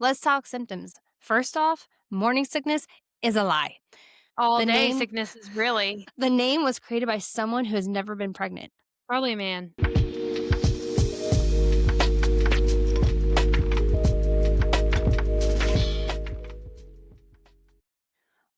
Let's talk symptoms. First off, morning sickness is a lie. All The day name sickness is really the name was created by someone who has never been pregnant. probably a man.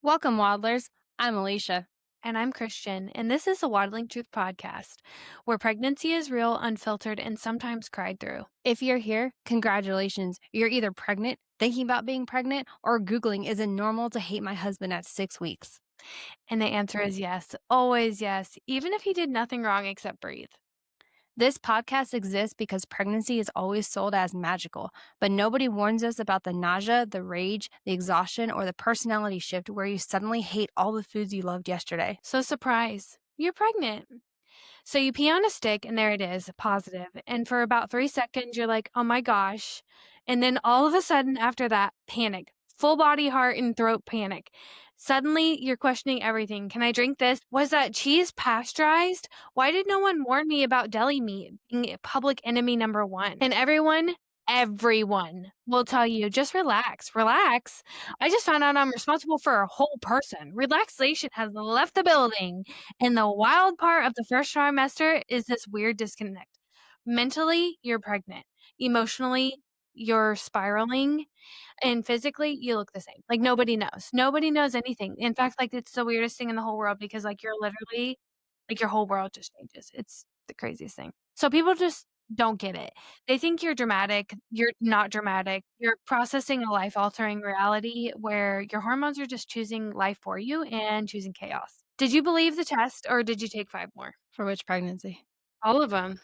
Welcome, Waddlers. I'm Alicia. And I'm Christian, and this is the Waddling Truth Podcast, where pregnancy is real, unfiltered, and sometimes cried through. If you're here, congratulations. You're either pregnant, thinking about being pregnant, or Googling, is it normal to hate my husband at 6 weeks? And the answer is yes, always yes, even if he did nothing wrong except breathe. This podcast exists because pregnancy is always sold as magical, but nobody warns us about the nausea, the rage, the exhaustion, or the personality shift where you suddenly hate all the foods you loved yesterday. So, surprise, you're pregnant. So, you pee on a stick, and there it is, positive. And for about 3 seconds, you're like, oh my gosh. And then all of a sudden, after that, panic, full body, heart, and throat panic. Suddenly, you're questioning everything. Can I drink this? Was that cheese pasteurized? Why did no one warn me about deli meat being public enemy number one? And everyone will tell you, just relax, relax. I just found out I'm responsible for a whole person. Relaxation has left the building. And the wild part of the first trimester is this weird disconnect. Mentally, you're pregnant. Emotionally, you're spiraling. And physically, you look the same. Like, nobody knows. Nobody knows anything. In fact, like, it's the weirdest thing in the whole world because, like, you're literally like, your whole world just changes. It's the craziest thing. So people just don't get it. They think you're dramatic. You're not dramatic. You're processing a life-altering reality where your hormones are just choosing life for you and choosing chaos. Did you believe the test or did you take 5 more? For which pregnancy? All of them.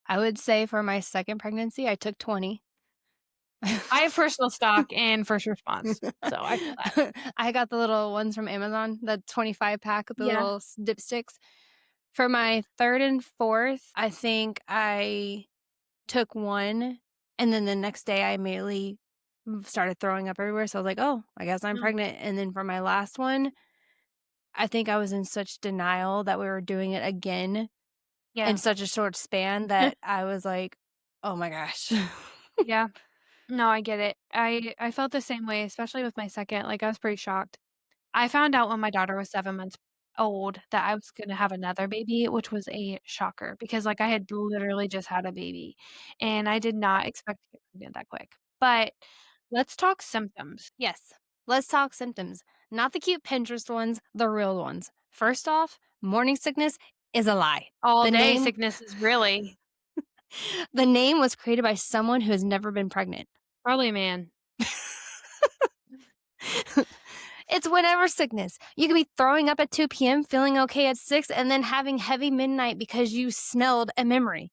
I would say for my second pregnancy, I took 20. I have personal stock and first response, so I feel that. I got the little ones from Amazon, the 25 pack of the Yeah. little dipsticks. For my third and fourth, I think I took one, and then the next day I immediately started throwing up everywhere. So I was like, oh, I guess I'm Mm. pregnant. And then for my last one, I think I was in such denial that we were doing it again in Yeah. such a short span that I was like, oh my gosh. Yeah. No, I get it. I felt the same way, especially with my second, like, I was pretty shocked. I found out when my daughter was 7 months old that I was gonna have another baby, which was a shocker because, like, I had literally just had a baby, and I did not expect to get pregnant that quick. But let's talk symptoms. Yes. Let's talk symptoms. Not the cute Pinterest ones, the real ones. First off, morning sickness is a lie. All The day name sickness is really the name was created by someone who has never been pregnant. probably a man. It's whenever sickness. You could be throwing up at 2 p.m., feeling okay at 6, and then having heavy midnight because you smelled a memory.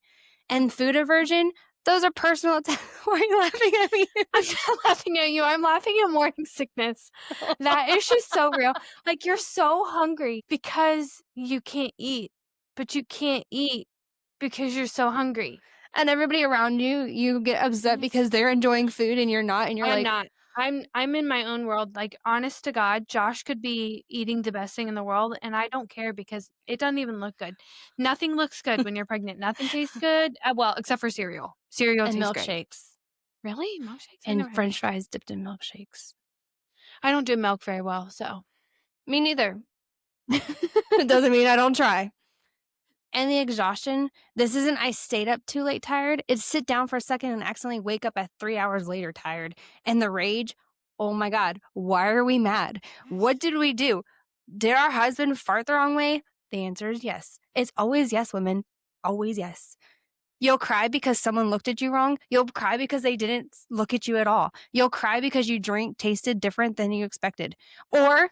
And food aversion, those are personal attacks. Why are you laughing at me? I'm not laughing at you, I'm laughing at morning sickness. That issue's so real. Like, you're so hungry because you can't eat, but you can't eat because you're so hungry. And everybody around you, you get upset because they're enjoying food and you're not, and you're I'm like, not. I'm in my own world, like, honest to God, Josh could be eating the best thing in the world, and I don't care because it doesn't even look good. Nothing looks good when you're pregnant. Nothing tastes good, well, except for cereal. Cereal and tastes great. milkshakes Really? Milkshakes? I never and had french milkshake. fries dipped in milkshakes. I don't do milk very well, so Me neither. It doesn't mean I don't try. And the exhaustion, this isn't I stayed up too late tired. It's sit down for a second and accidentally wake up at 3 hours later tired. And the rage, oh my God, why are we mad? What did we do? Did our husband fart the wrong way? The answer is yes. It's always yes, women. Always yes. You'll cry because someone looked at you wrong. You'll cry because they didn't look at you at all. You'll cry because your drink tasted different than you expected. Or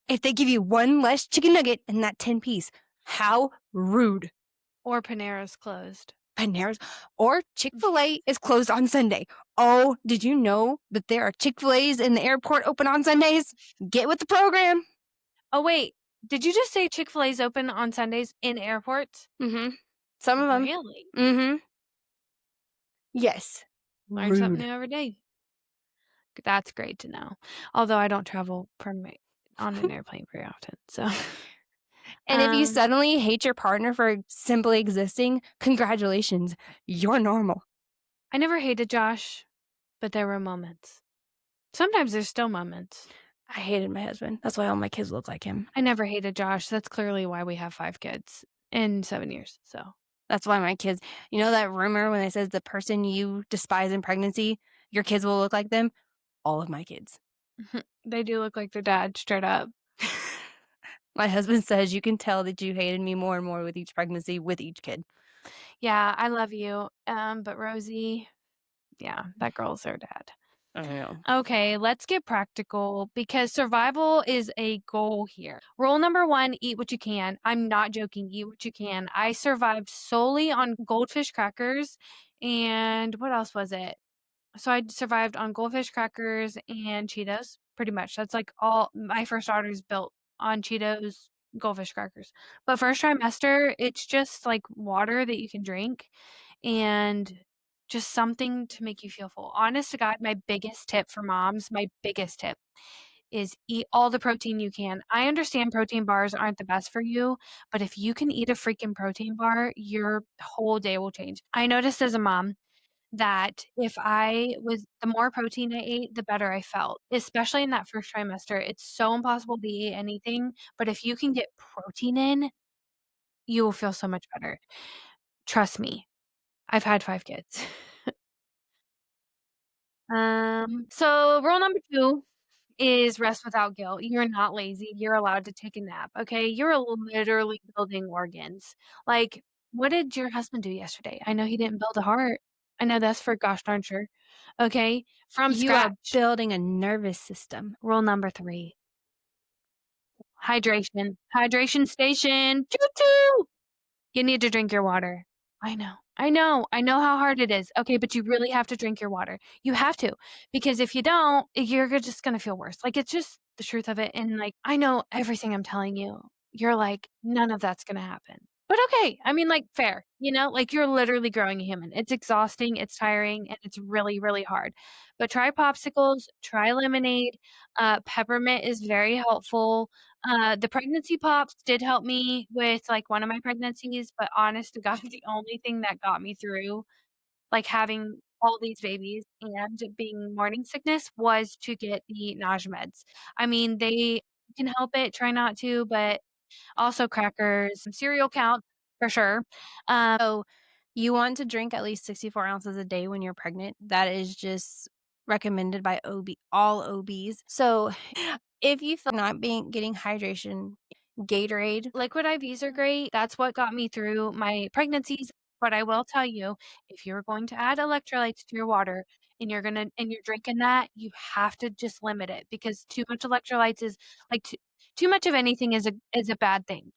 if they give you one less chicken nugget in that 10 piece, how rude. or Panera's closed. Panera's or Chick-fil-A is closed on Sunday. Oh, did you know that there are Chick-fil-A's in the airport open on Sundays? Get with the program. Oh, wait, did you just say Chick-fil-A's open on Sundays in airports? Mm-hmm. Some of them. Really? Mm-hmm. Yes. Learn something Rude. new every day. That's great to know. Although I don't travel on an airplane very often, so And if you um, suddenly hate your partner for simply existing, congratulations. You're normal. I never hated Josh. but there were moments. Sometimes there's still moments. I hated my husband. That's why all my kids look like him. I never hated Josh. That's clearly why we have 5 kids in 7 years, so That's why my kids, you know that rumor when it says the person you despise in pregnancy, your kids will look like them? All of my kids. they do look like their dad, straight up. My husband says you can tell that you hated me more and more with each pregnancy with each kid. Yeah, I love you, but Rosie, yeah, that girl's their dad. I know. Okay, let's get practical because survival is a goal here. Rule number 1, eat what you can. I'm not joking, eat what you can. I survived solely on goldfish crackers and what else was it? So I survived on goldfish crackers and Cheetos, pretty much. That's like all my first daughter's built on Cheetos, goldfish crackers. But first trimester, it's just like water that you can drink and just something to make you feel full. Honest to God, my biggest tip for moms, my biggest tip is eat all the protein you can. I understand protein bars aren't the best for you, but if you can eat a freaking protein bar, your whole day will change. I noticed as a mom that if I was the more protein I ate, the better I felt, especially in that first trimester. It's so impossible to eat anything, but if you can get protein in, you will feel so much better. Trust me, I've had 5 kids. So rule number 2 is rest without guilt. You're not lazy, you're allowed to take a nap, okay? You're literally building organs. Like, what did your husband do yesterday? I know he didn't build a heart. I know that's for gosh darn sure. Okay? From You are scratch. building a nervous system. Rule number 3, hydration. Hydration station. Choo choo. You need to drink your water. I know. I know. I know how hard it is. Okay, but you really have to drink your water. You have to. Because if you don't, just gonna feel worse. Like, it's just the truth of it, and, like, I know everything I'm telling you. You're like, "None of that's gonna happen." But okay, I mean, like, fair, Like, you're literally growing a human. It's exhausting, it's tiring, and it's really, really hard. But try popsicles, try lemonade, peppermint is very helpful. The pregnancy pops did help me with, like, one of my pregnancies, but honest to God, the only thing that got me through, like, having all these babies and being morning sickness was to get the nausea meds. I mean, they can help it, try not to, but also crackers, some cereal count for sure. So you want to drink at least 64 ounces a day when you're pregnant. That is just recommended by all OBs. So if you feel not being getting hydration, Gatorade. Liquid IVs are great. That's what got me through my pregnancies, but I will tell you, if you're going to add electrolytes to your water and you're drinking that, you have to just limit it because too much electrolytes is like too much of anything is a bad thing.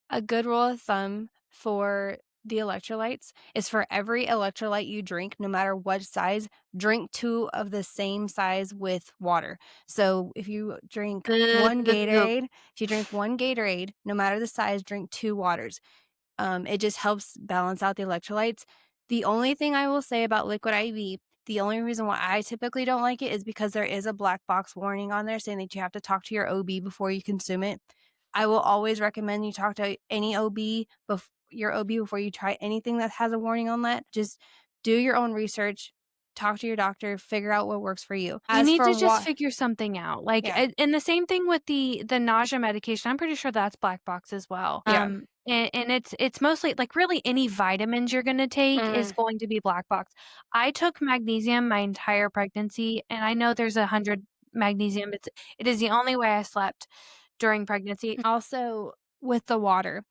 A good rule of thumb for the electrolytes is for every electrolyte you drink, no matter what size, drink 2 of the same size with water. So if you drink 1 Boo. Gatorade if you drink 1 Gatorade, no matter the size, drink 2 waters. It just helps balance out the electrolytes. The only thing I will say about Liquid IV, the only reason why I typically don't like it is because there is a black box warning on there saying that you have to talk to your OB before you consume it. I will always recommend you talk to any your OB before you try anything that has a warning on that. Just do your own research, talk to your doctor, figure out what works for you. You As need for to just what figure something out. Like, Yeah. and the same thing with the nausea medication. I'm pretty sure that's black box as well. Yeah. And it's mostly like really any vitamins you're gonna take is Mm. going to be black box. I took magnesium my entire pregnancy, and I know there's 100 magnesium. It is the only way I slept during pregnancy. Also, with the water,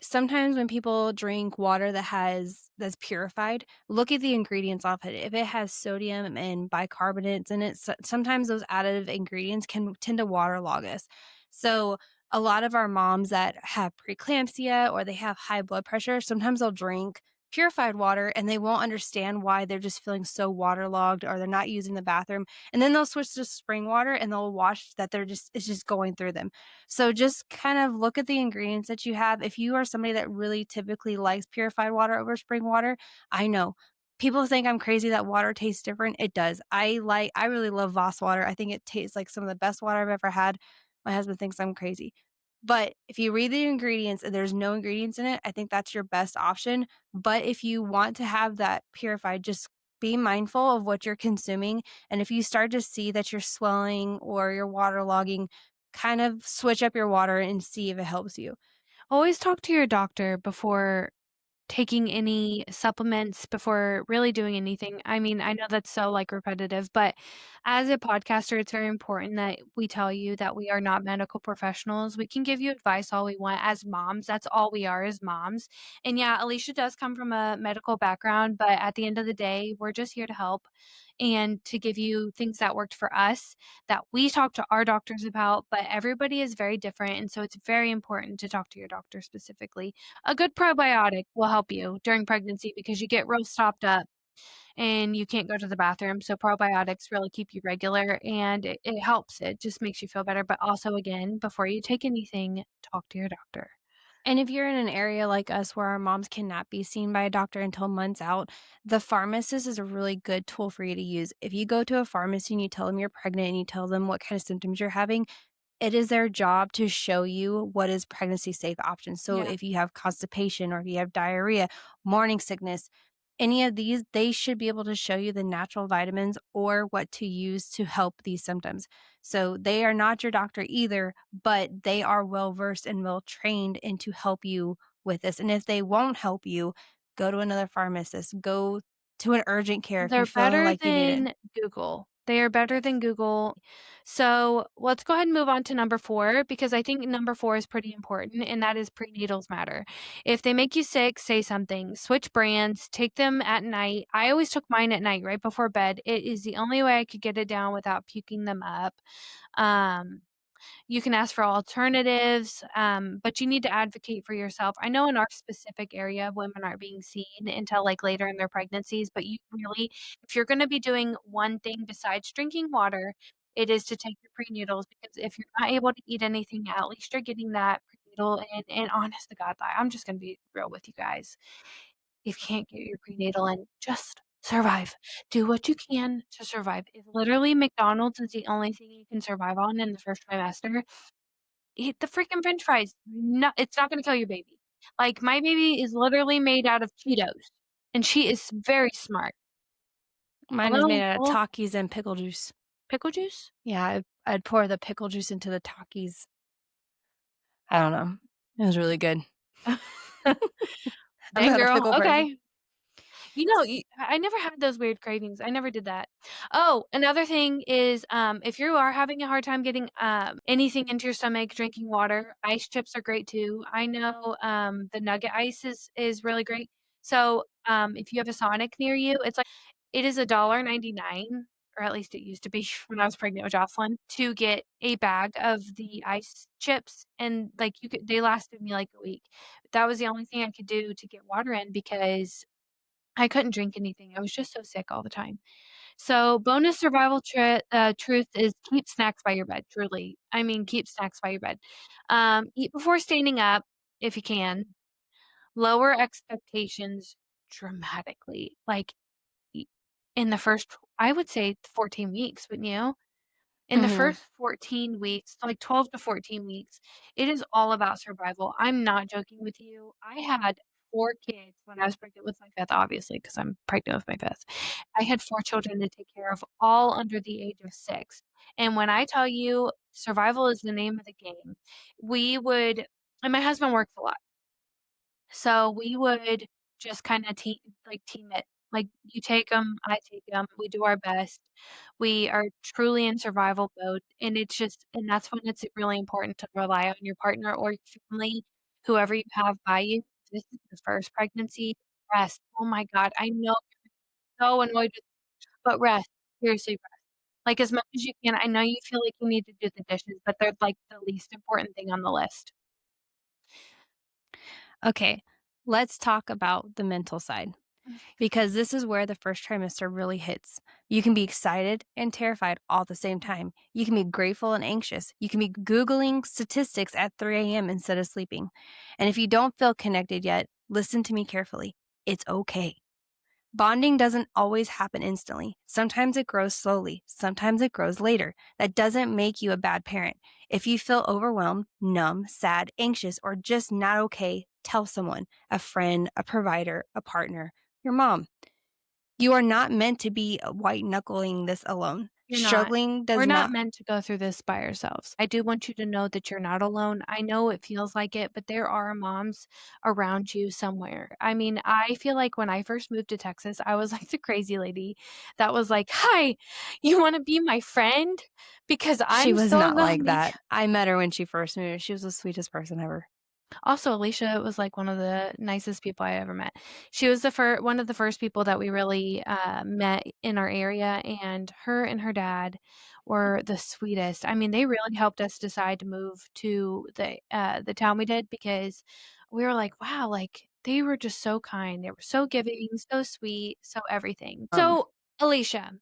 sometimes when people drink water that's purified, look at the ingredients off it. If it has sodium and bicarbonates in it, sometimes those additive ingredients can tend to waterlog us. So a lot of our moms that have preeclampsia or they have high blood pressure, sometimes they'll drink purified water and they won't understand why they're just feeling so waterlogged or they're not using the bathroom. And then they'll switch to spring water and they'll wash that it's just going through them. So just kind of look at the ingredients that you have. If you are somebody that really typically likes purified water over spring water, I know people think I'm crazy that water tastes different. It does. I really love Voss water. I think it tastes like some of the best water I've ever had. My husband thinks I'm crazy. But if you read the ingredients and there's no ingredients in it, I think that's your best option. But if you want to have that purified, just Be mindful of what you're consuming, and if you start to see that you're swelling or you're waterlogging, kind of switch up your water and see if it helps you. Always talk to your doctor before taking any supplements, before really doing anything. I mean, I know that's so, like, repetitive, but as a podcaster, it's very important that we tell you that we are not medical professionals. We can give you advice all we want as moms. That's all we are as moms. And yeah, Alicia does come from a medical background, but at the end of the day, we're just here to help and to give you things that worked for us that we talk to our doctors about, but everybody is very different, and so it's very important to talk to your doctor specifically. A good probiotic will help you during pregnancy because you get real stopped up and you can't go to the bathroom, so probiotics really keep you regular, and it helps, it just makes you feel better, but also, again, before you take anything, talk to your doctor. And if you're in an area like us where our moms cannot be seen by a doctor until months out, the pharmacist is a really good tool for you to use. If you go to a pharmacy and you tell them you're pregnant and you tell them what kind of symptoms you're having, it is their job to show you what is pregnancy safe options. So Yeah. if you have constipation or if you have diarrhea, morning sickness, any of these, they should be able to show you the natural vitamins or what to use to help these symptoms. So they are not your doctor either, but they are well versed and well trained into help you with this. And if they won't help you, go to another pharmacist, go to an urgent care if you're They're feeling better like you need it. than Google. They are better Yes. than Google. So, let's go ahead and move on to number 4 because I think number 4 is pretty important, and that is prenatals matter. If they make you sick, say something. Switch brands, take them at night. I always took mine at night right before bed. It is the only way I could get it down without puking them up. Um you can ask for alternatives, but you need to advocate for yourself. I know in our specific area, women aren't being seen until like later in their pregnancies, but you really, if you're going to be doing one thing besides drinking water, it is to take your prenatals because if you're not able to eat anything, at least you're getting that prenatal. And honest to God, I'm just going to be real with you guys. If you can't get your prenatal in, just survive. Do what you can to survive. If literally McDonald's is the only thing you can survive on in the first trimester, eat the freaking french fries. No, it's not gonna kill your baby. Like, my baby is literally made out of Cheetos, and she is very smart. Mine is made out of Takis and pickle juice. Pickle juice? Yeah, I'd pour the pickle juice into the Takis. I don't know. It was really good. I'm Dang, not a girl, pickle person. okay. You know, I never had those weird cravings. I never did that. Oh, another thing is, if you are having a hard time getting, anything into your stomach, drinking water, ice chips are great too. I know, the nugget ice is really great. So, if you have a Sonic near you, it is $1.99, or at least it used to be when I was pregnant with Jocelyn, to get a bag of the ice chips, and, like, they lasted me, like, a week. That was the only thing I could do to get water in because I couldn't drink anything, I was just so sick all the time. So, bonus survival truth is keep snacks by your bed, truly. I mean, keep snacks by your bed. Eat before standing up if you can. Lower expectations dramatically, like, e in the first, I would say 14 weeks, wouldn't you? In the Mhm. first 14 weeks, like 12 to 14 weeks, it is all about survival. I'm not joking with you. I had 4 kids when I was pregnant with my 5th, obviously, because 'cause I'm pregnant with my 5th. I had 4 children to take care of, all under the age of 6. And when I tell you survival is the name of the game, we would and my husband works a lot. So we would just kinda team it. Like, you take them, I take them. We do our best. We are truly in survival mode, and that's when it's really important to rely on your partner or your family, whoever you have by you. This is the first pregnancy. Rest. Oh my god, I know you're so annoyed with but rest. Seriously, rest. Like, as much as you can. I know you feel like you need to do the dishes, but they're, like, the least important thing on the list. Okay, let's talk about the mental side because this is where the first trimester really hits. You can be excited and terrified all at the same time. You can be grateful and anxious. You can be Googling statistics at 3 a.m. instead of sleeping. And if you don't feel connected yet, listen to me carefully. It's okay. Bonding doesn't always happen instantly. Sometimes it grows slowly. Sometimes it grows later. That doesn't make you a bad parent. If you feel overwhelmed, numb, sad, anxious, or just not okay, tell someone, a friend, a provider, a partner, your mom. You are not meant to be white knuckling this alone. You're not. Struggling We're does not not. meant to go through this by ourselves. I do want you to know that you're not alone. I know it feels like it, but there are moms around you somewhere. I mean, I feel like when I first moved to Texas, I was like the crazy lady that was like, "Hi, you wanna be my friend? Because She I'm was so not like lonely." that. I met her when she first moved. She was the sweetest person ever. Also, Alicia was, like, one of the nicest people I ever met. She was the one of the first people that we really, met in our area, and her dad were the sweetest. I mean, they really helped us decide to move to the town we did because we were like, "Wow," like, they were just so kind. They were so giving, so sweet, so everything. Um, So, Alicia,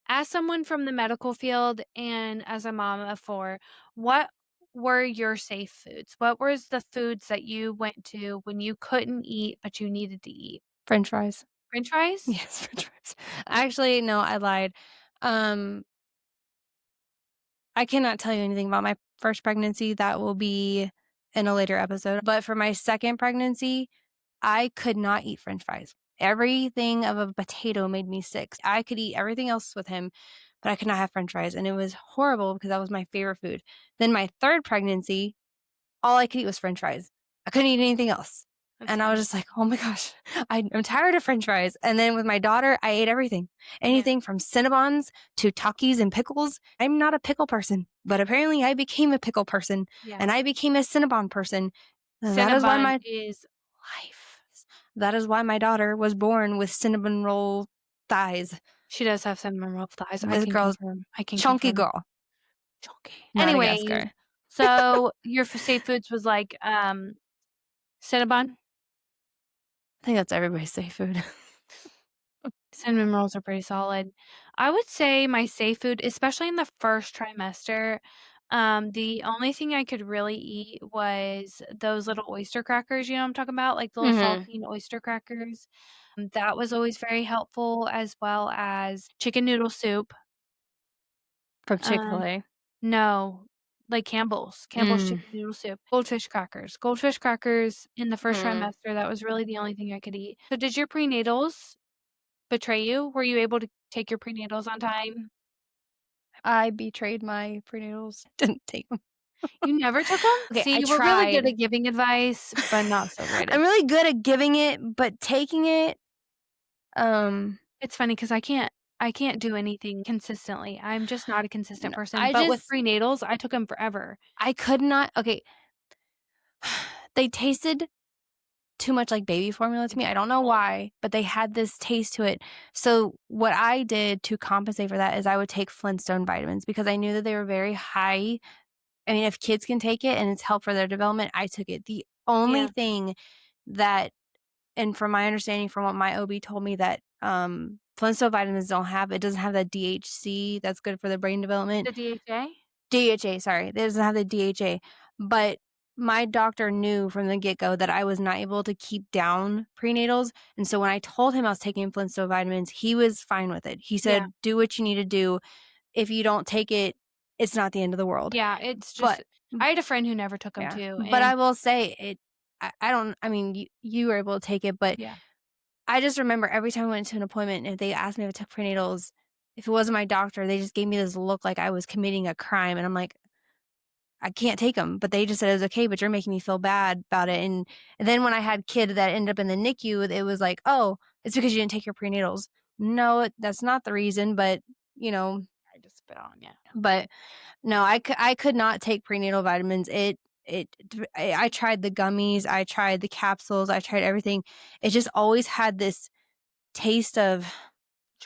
as someone from the medical field and as a mom of 4, what were your safe foods? What was the foods that you went to when you couldn't eat, but you needed to eat? French fries. French fries? Yes, french fries. Actually, no, I lied. Um, I cannot tell you anything about my first pregnancy. That will be in a later episode. But for my second pregnancy, I could not eat french fries. Everything of a potato made me sick. I could eat everything else with him, but I could not have french fries. And it was horrible because that was my favorite food. Then my third pregnancy, all I could eat was french fries. I couldn't eat anything else. That's And I was funny. just like, oh my gosh, I'm tired of french fries. And then with my daughter, I ate everything, Yeah, anything from Cinnabons to Takis and pickles. I'm not a pickle person, but apparently I became a pickle person yeah. and I became a Cinnabon person. And Cinnabon is life. that is why my daughter was born with cinnamon roll thighs. She does have cinnamon roll thighs, I This can girl's confirm, I can chunky confirm. girl. Chunky. Not a Anyways, Gusker. so your safe foods was like, Cinnabon? I think that's everybody's safe food. Cinnamon rolls are pretty solid. I would say my safe food, especially in the first trimester, the only thing I could really eat was those little oyster crackers, you know what I'm talking about? Like the little Mhm. saltine oyster crackers. That was always very helpful, as well as chicken noodle soup. From Um, Chick-fil-A. no, like Campbell's Mm. chicken noodle soup. Goldfish crackers in the first Mm. trimester, that was really the only thing I could eat. So did your prenatals betray you? Were you able to take your prenatals on time? I betrayed my prenatals. Didn't take them. You never took them? Okay, See, I we're really good tried. at giving advice, but not so great at I'm really good at giving it, but taking it, um, it's funny 'cause I can't do anything consistently. I'm just not a consistent no, person, I but with just prenatals, I took them forever. I could not. Okay, they tasted too much like baby formula to me. I don't know why, but they had this taste to it. So what I did to compensate for that is I would take Flintstone vitamins because I knew that they were very high. I mean, if kids can take it and it's help for their development, I took it. The only Yeah, thing that, and from my understanding from what my OB told me, that Flintstone vitamins don't have, it doesn't have that DHC that's good for the brain development. the DHA? DHA, sorry. It doesn't have the DHA. But my doctor knew from the get-go that I was not able to keep down prenatals, and so when I told him I was taking Flintstone vitamins, he was fine with it. He Yeah, said, "Do what you need to do. If you don't take it, it's not the end of the world." yeah, it's But just I had a friend who never took them yeah, too, but and I will say it, I don't, I mean, you were able to take it, but yeah, I just remember every time I went to an appointment, if they asked me if I took prenatals, if it wasn't my doctor, they just gave me this look like I was committing a crime, and I'm like, "I can't take them," but they just said it was okay, but you're making me feel bad about it, and then when I had kid that ended up in the NICU, it was like, "Oh, it's because you didn't take your prenatals." No, that's not the reason, but, you know, I just spit on ya. but no, I could not take prenatal vitamins. I tried the gummies, I tried the capsules, I tried everything. It just always had this taste of,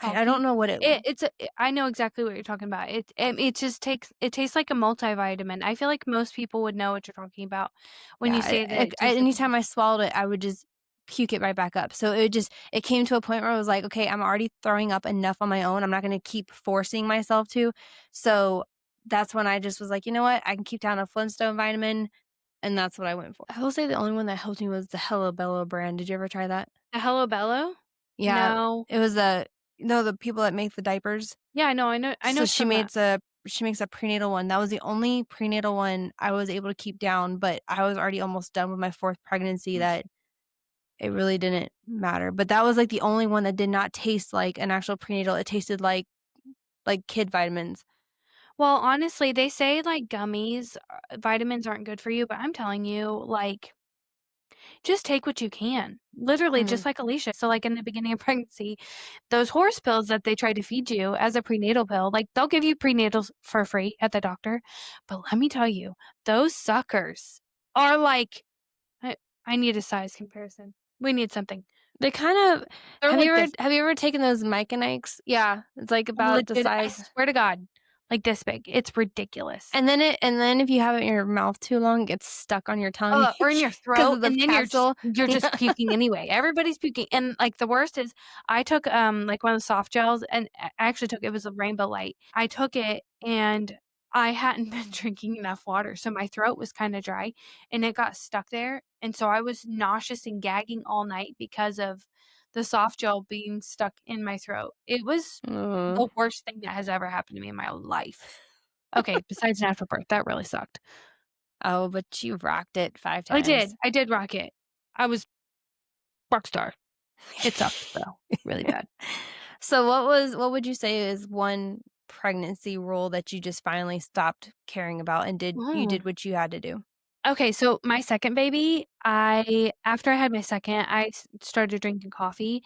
I don't Chalky? know what it. It's a I know exactly what you're talking about. It just takes it tastes like a multivitamin. I feel like most people would know what you're talking about when you Yeah, say that it tastes like a anytime I swallowed it, I would just puke it right back up. So it came to a point where I was like, "Okay, I'm already throwing up enough on my own. I'm not gonna keep forcing myself to." So that's when I just was like, "You know what? I can keep down a Flintstone vitamin," and that's what I went for. I will say the only one that helped me was the Hello Bello brand. Did you ever try that? a Hello Bello? Yeah, No. it was the, no, the people that make the diapers. Yeah, I know So what you're talking about. she makes a prenatal one. That was the only prenatal one I was able to keep down, but I was already almost done with my 4th pregnancy Me that too. it really didn't matter, but that was, like, the only one that did not taste like an actual prenatal, it tasted like kid vitamins. Well, honestly, they say, like, gummies, vitamins aren't good for you, but I'm telling you, like, just take what you can. Literally, just Mhm. like Alicia. So, like, in the beginning of pregnancy, those horse pills that they try to feed you as a prenatal pill, like, they'll give you prenatals for free at the doctor, but let me tell you, those suckers are like I I need a size comparison. We need something. They kind of They're like this. have you ever taken those Myconics? Yeah, it's, like, about the Legit, I size. swear to God, like this big. It's ridiculous. And then if you have it in your mouth too long, it gets stuck on your tongue Or in your because throat, of the and then capsule. you're just Yeah. puking anyway. Everybody's puking, and, like, the worst is I took, like, one of the soft gels, and I actually took it was a Rainbow Light. I took it, and I hadn't been drinking enough water, so my throat was kinda dry, and it got stuck there, and so I was nauseous and gagging all night because of the soft gel being stuck in my throat. It was Mm. the worst thing that has ever happened to me in my life. Okay, besides natural birth, that really sucked. Oh, but you rocked it 5 times. I did rock it. I was rockstar. It sucked though, really bad. So what would you say is one pregnancy rule that you just finally stopped caring about and Ooh. did what you had to do? Okay, so my 2nd baby, I after I had my 2nd, started drinking coffee,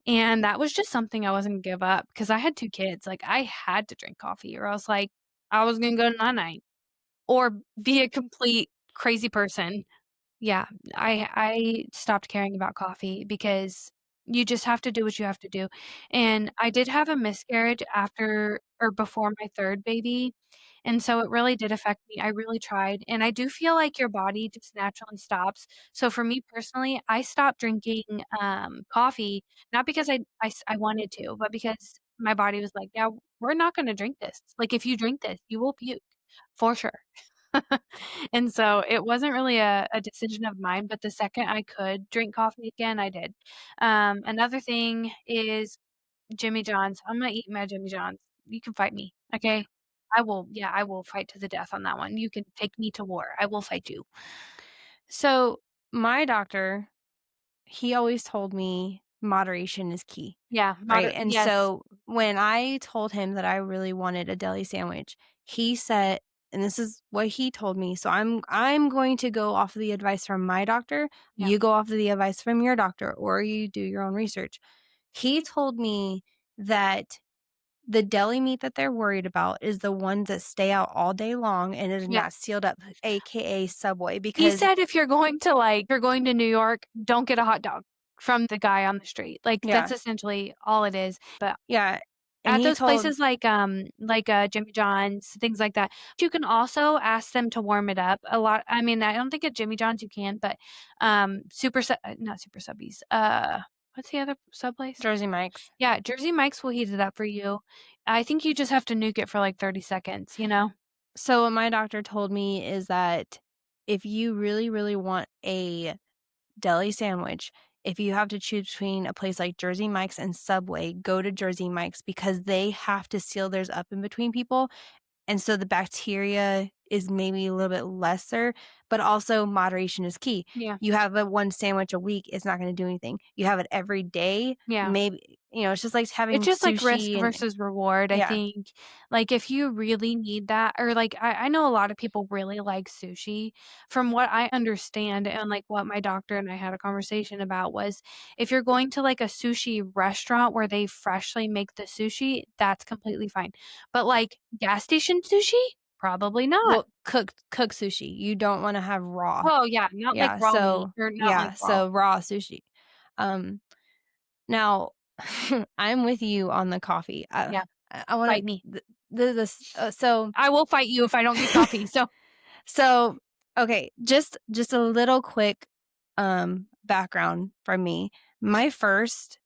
and that was just something I wasn't gonna give up because I had 2 kids, like, I had to drink coffee or else, like, I was gonna go night-night or be a complete crazy person. Yeah, I stopped caring about coffee because you just have to do what you have to do, and I did have a miscarriage after or before my 3rd baby, and so it really did affect me. I really tried, and I do feel like your body just naturally stops. So for me personally, I stopped drinking, coffee, not because I wanted to, but because my body was like, "Yeah, we're not gonna drink this. Like, if you drink this, you will puke for sure." And so it wasn't really a decision of mine, but the second I could drink coffee again, I did. Another thing is Jimmy John's. I'm gonna eat my Jimmy John's. You can fight me, okay? I will fight to the death on that one. You can take me to war. I will fight you. So, my doctor, he always told me moderation is key, Yeah, right? moder And yes. so when I told him that I really wanted a deli sandwich, he said, and this is what he told me, so I'm going to go off of the advice from my doctor, Yeah, you go off of the advice from your doctor, or you do your own research. He told me that the deli meat that they're worried about is the ones that stay out all day long and is yeah. not sealed up, AKA Subway, He because said if you're going to, like if you're going to New York, don't get a hot dog from the guy on the street. Like, that's yeah, essentially all it is, but yeah, and at he those told places like, Jimmy John's, things like that, you can also ask them to warm it up a lot I mean, I don't think at Jimmy John's you can, but, not Super Subbies, what's the other sub place? Jersey Mike's. Yeah, Jersey Mike's will heat it up for you. I think you just have to nuke it for, like, 30 seconds, you know? So what my doctor told me is that if you really, really want a deli sandwich, if you have to choose between a place like Jersey Mike's and Subway, go to Jersey Mike's because they have to seal theirs up in between people. And so the bacteria is maybe a little bit lesser, but also moderation is key. Yeah, You have a one sandwich a week, it's not gonna do anything. You have it every day, yeah. maybe it's just like It's having just like risk sushi and versus reward, I yeah, think. Like, if you really need that or, like, I know a lot of people really like sushi. From what I understand and, like, what my doctor and I had a conversation about was, if you're going to, like, a sushi restaurant where they freshly make the sushi, that's completely fine. But, like, gas station sushi? Probably not. well, cooked sushi. You don't wanna have raw. Oh, yeah, not like raw meat or not like Yeah, raw. so raw sushi. Um, now I'm with you on the coffee. Yeah, I wanna fight me. this so I will fight you if I don't get coffee, so so, okay, just a little quick, background from me. My first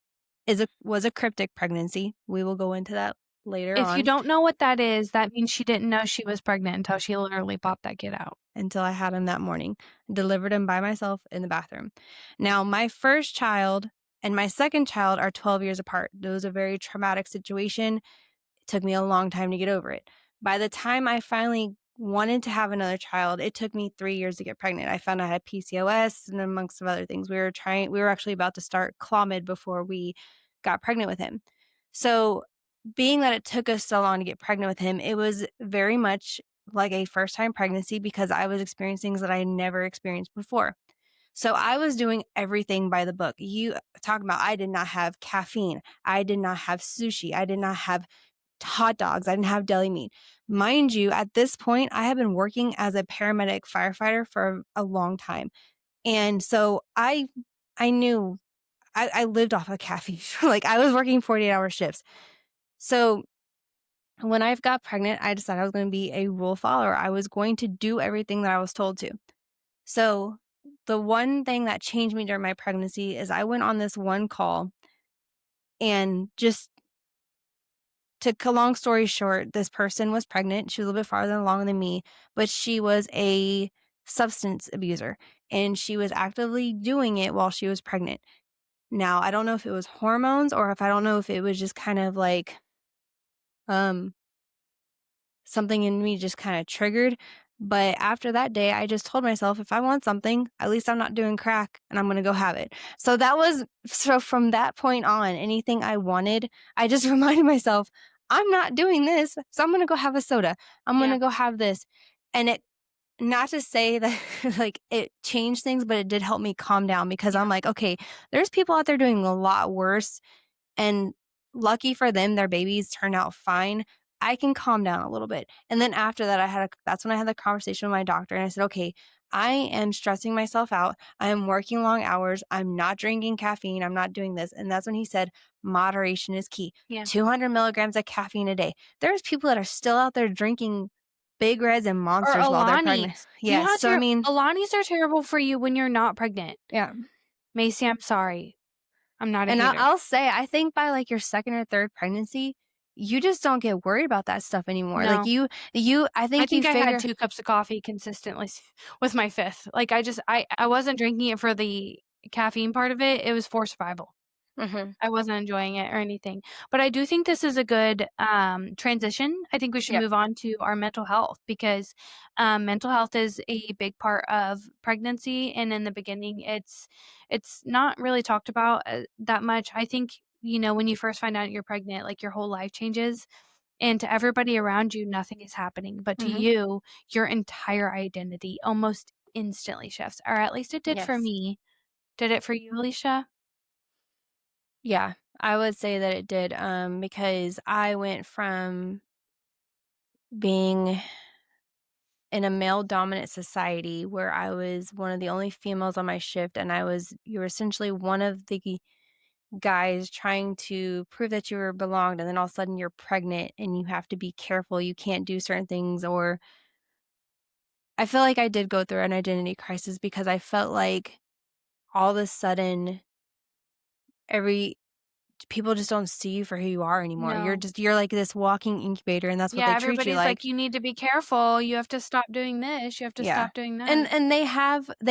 was a cryptic pregnancy. We will go into that later if you on don't know what that is, that means she didn't know she was pregnant until she literally popped that kid out. until I had him that morning. Delivered him by myself in the bathroom. Now, my first child and my second child are 12 years apart. It was a very traumatic situation. It took me a long time to get over it. By the time I finally wanted to have another child. It took me 3 years to get pregnant. I found I had PCOS and amongst some other things. We were actually about to start Clomid before we got pregnant with him. So, being that it took us so long to get pregnant with him, it was very much like a first-time pregnancy because I was experiencing things that I had never experienced before. So I was doing everything by the book. You talk about I did not have caffeine. I did not have sushi. I did not have hot dogs. I didn't have deli meat. Mind you, at this point, I have been working as a paramedic firefighter for a long time. And so I knew I lived off of caffeine. Like I was working 48-hour shifts. So when I got pregnant, I decided I was going to be a rule follower. I was going to do everything that I was told to. So the one thing that changed me during my pregnancy is I went on this one call and just to cut a long story short, this person was pregnant. She was a little bit farther along than me, but she was a substance abuser and she was actively doing it while she was pregnant. Now, I don't know if it was hormones or if I don't know if it was just kind of like um something in me just kind of triggered. But after that day, I just told myself, if I want something, at least I'm not doing crack and I'm going to go have it. So from that point on, anything I wanted, I just reminded myself, I'm not doing this. So I'm going to go have a soda. I'm going Yeah, to go have this. And it, not to say that like it changed things, but it did help me calm down because yeah, I'm like, okay, there's people out there doing a lot worse and lucky for them, their babies turned out fine. I can calm down a little bit. And then after that, that's when I had the conversation with my doctor and I said, okay, I am stressing myself out. I am working long hours. I'm not drinking caffeine. I'm not doing this. And that's when he said, moderation is key. yeah. 200 milligrams of caffeine a day. There's people that are still out there drinking Big Reds and Or Monsters while they're pregnant. Alani's. Do you know Yes. how So, I mean, Alani's are terrible for you when you're not pregnant. yeah. Macy, I'm sorry. I'm not a And hater. I'll say, I think by like your second or third pregnancy, you just don't get worried about that stuff anymore. Like No. I I think you think I had figure, 2 cups of coffee consistently with my 5th. Like, I wasn't drinking it for the caffeine part of it, it was for survival. Mhm. I wasn't enjoying it or anything. But I do think this is a good, transition. I think we should Yep. move on to our mental health because, mental health is a big part of pregnancy, and in the beginning, it's not really talked about, that much. I think, when you first find out you're pregnant, like, your whole life changes, and to everybody around you, nothing is happening, but to Mhm. you, your entire identity almost instantly shifts, or at least it did for Yes. me. Did it for you, Alicia? Yeah. I would say that it did, because I went from being in a male dominant society where I was one of the only females on my shift and you were essentially one of the guys trying to prove that you were belonged and then all of a sudden you're pregnant and you have to be careful, you can't do certain things or I feel like I did go through an identity crisis because I felt like all of a sudden every people just don't see you for who you are anymore. No. You're like this walking incubator and that's what Yeah, they treat you everybody's like, like. "You need to be careful, you have to stop doing this, you have to Yeah. stop doing that." And they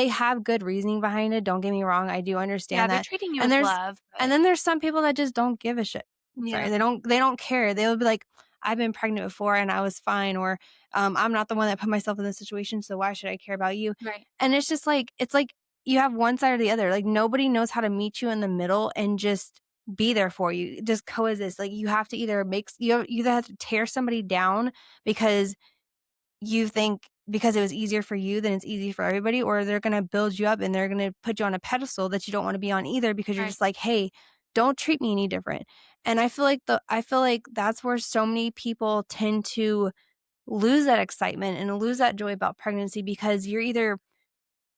have good reasoning behind it, don't get me wrong, I do Yeah, understand they're that. treating you And with there's love, and but then there's some people that just don't give a shit. Sorry, yeah, they don't care. They'll be like, "I've been pregnant before and I was fine," or, "I'm not the one that put myself in this situation, so why should I care about you?" right, And it's just like it's like you have one side or the other. Like, nobody knows how to meet you in the middle and just be there for you, just coexist. Like, you either have to tear somebody down because you think because it was easier for you, then it's easy for everybody, or they're gonna build you up and they're gonna put you on a pedestal that you don't wanna be on either because you're right. just like, "Hey, don't treat me any different." And I feel like that's where so many people tend to lose that excitement and lose that joy about pregnancy because you're either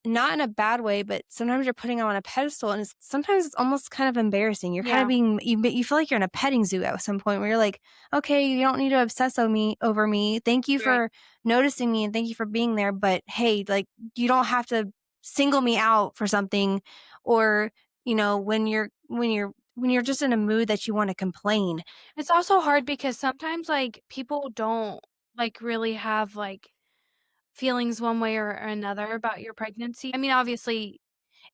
not in a bad way, but sometimes you're putting them on a pedestal, and sometimes it's almost kind of embarrassing. You're kind of Yeah, you feel like you're in a petting zoo at some point where you're like, "Okay, you don't need to obsess over me. Thank you right. for noticing me and thank you for being there, but hey, like, you don't have to single me out for something," or, when you're just in a mood that you wanna complain. It's also hard because sometimes, like, people don't, like, really have, like, feelings one way or another about your pregnancy. I mean, obviously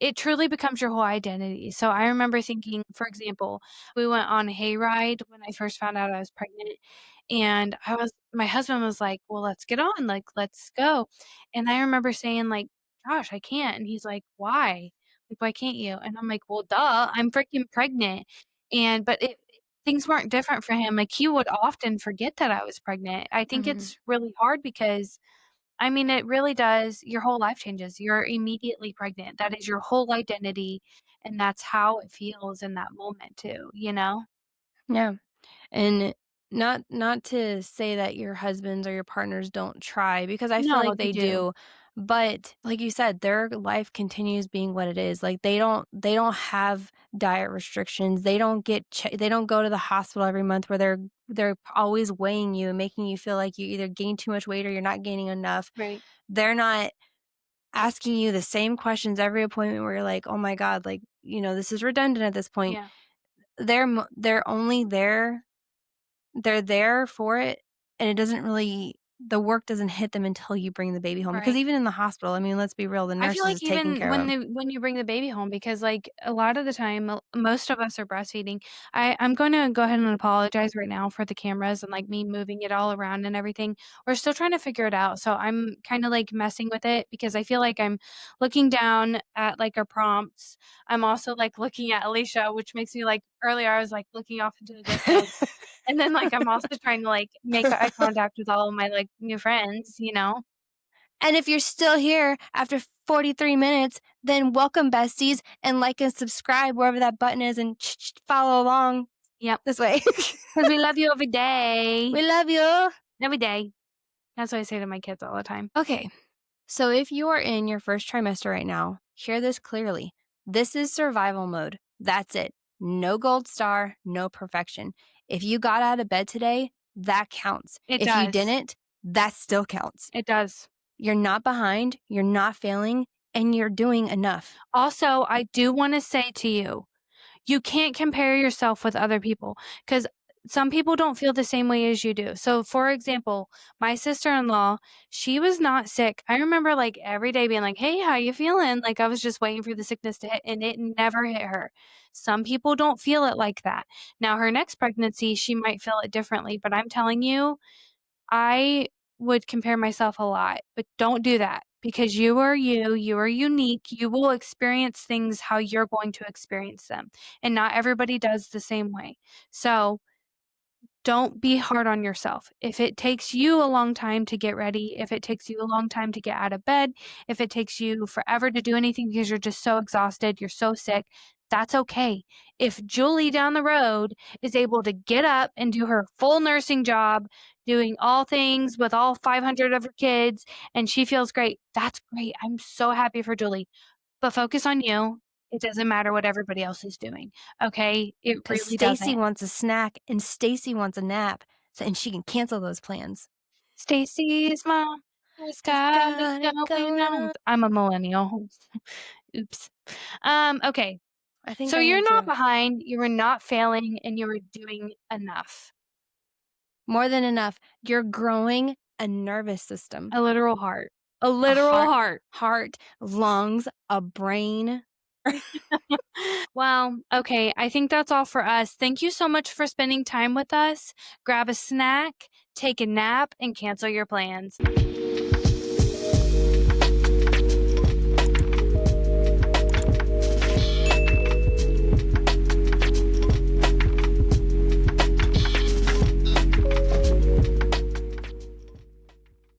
it truly becomes your whole identity. So I remember thinking, for example, we went on a hayride when I first found out I was pregnant, and I was my husband was like, "Well, let's get on, like, let's go." And I remember saying, like, "Gosh, I can't." And he's like, "Why? Like, why can't you?" And I'm like, "Well, duh, I'm freaking pregnant." But things weren't different for him. Like, he would often forget that I was pregnant. I think Mhm. it's really hard because, I mean, it really does, your whole life changes. You're immediately pregnant. That is your whole identity, and that's how it feels in that moment too, you know? Yeah. And not to say that your husbands or your partners don't try, because I feel No, like they they do. do, but like you said, their life continues being what it is. Like they don't have diet restrictions. They don't go to the hospital every month where they're always weighing you and making you feel like you either gain too much weight or you're not gaining enough. Right. They're not asking you the same questions every appointment where you're like, "Oh my god, like, this is redundant at this point." Yeah, They're only there they're there for it, and it doesn't really the work doesn't hit them until you bring the baby home, because right. even in the hospital, I mean, let's be real, the I feel nurses like is taken even care of. when you bring the baby home, because, like, a lot of the time, most of us are breastfeeding. I'm gonna go ahead and apologize right now for the cameras and, like, me moving it all around and everything. We're still trying to figure it out, so I'm kinda, like, messing with it because I feel like I'm looking down at, like, our prompts. I'm also, like, looking at Alicia, which makes me, like, earlier I was, like, looking off into the distance, and then, like, I'm also trying to, like, make eye contact with all of my, like, new friends, you know? And if you're still here after 43 minutes, then welcome, besties, and like and subscribe wherever that button is and follow along Yep, this way. 'cause we love you every day. We love you. Every day. That's what I say to my kids all the time. Okay, so if you are in your first trimester right now, hear this clearly. This is survival mode. That's it. No gold star, no perfection. If you got out of bed today, that counts. It If you does. didn't, that still counts. It does. You're not behind, you're not failing, and you're doing enough. Also, I do wanna say to you, you can't compare yourself with other people because some people don't feel the same way as you do. So, for example, my sister-in-law, she was not sick. I remember, like, every day being like, "Hey, how you feeling?" Like, I was just waiting for the sickness to hit, and it never hit her. Some people don't feel it like that. Now, her next pregnancy, she might feel it differently, but I'm telling you, I would compare myself a lot, but don't do that because you are unique, you will experience things how you're going to experience them, and not everybody does the same way. So, don't be hard on yourself. If it takes you a long time to get ready, if it takes you a long time to get out of bed, if it takes you forever to do anything because you're just so exhausted, you're so sick, that's okay. If Julie down the road is able to get up and do her full nursing job, doing all things with all 500 of her kids, and she feels great, that's great. I'm so happy for Julie. But focus on you. It doesn't matter what everybody else is doing. Okay? It Because really Stacy doesn't. wants a snack and Stacy wants a nap, and she can cancel those plans. Stacy's mom has It's got it got it going going on. on. I'm a millennial. Oops. Okay. I think So I am you're not too. behind, you are not failing, and you are doing enough. More than enough. You're growing a nervous system, A literal heart. A a literal heart. heart, lungs, a brain. Well, okay, I think that's all for us. Thank you so much for spending time with us. Grab a snack, take a nap, and cancel your plans.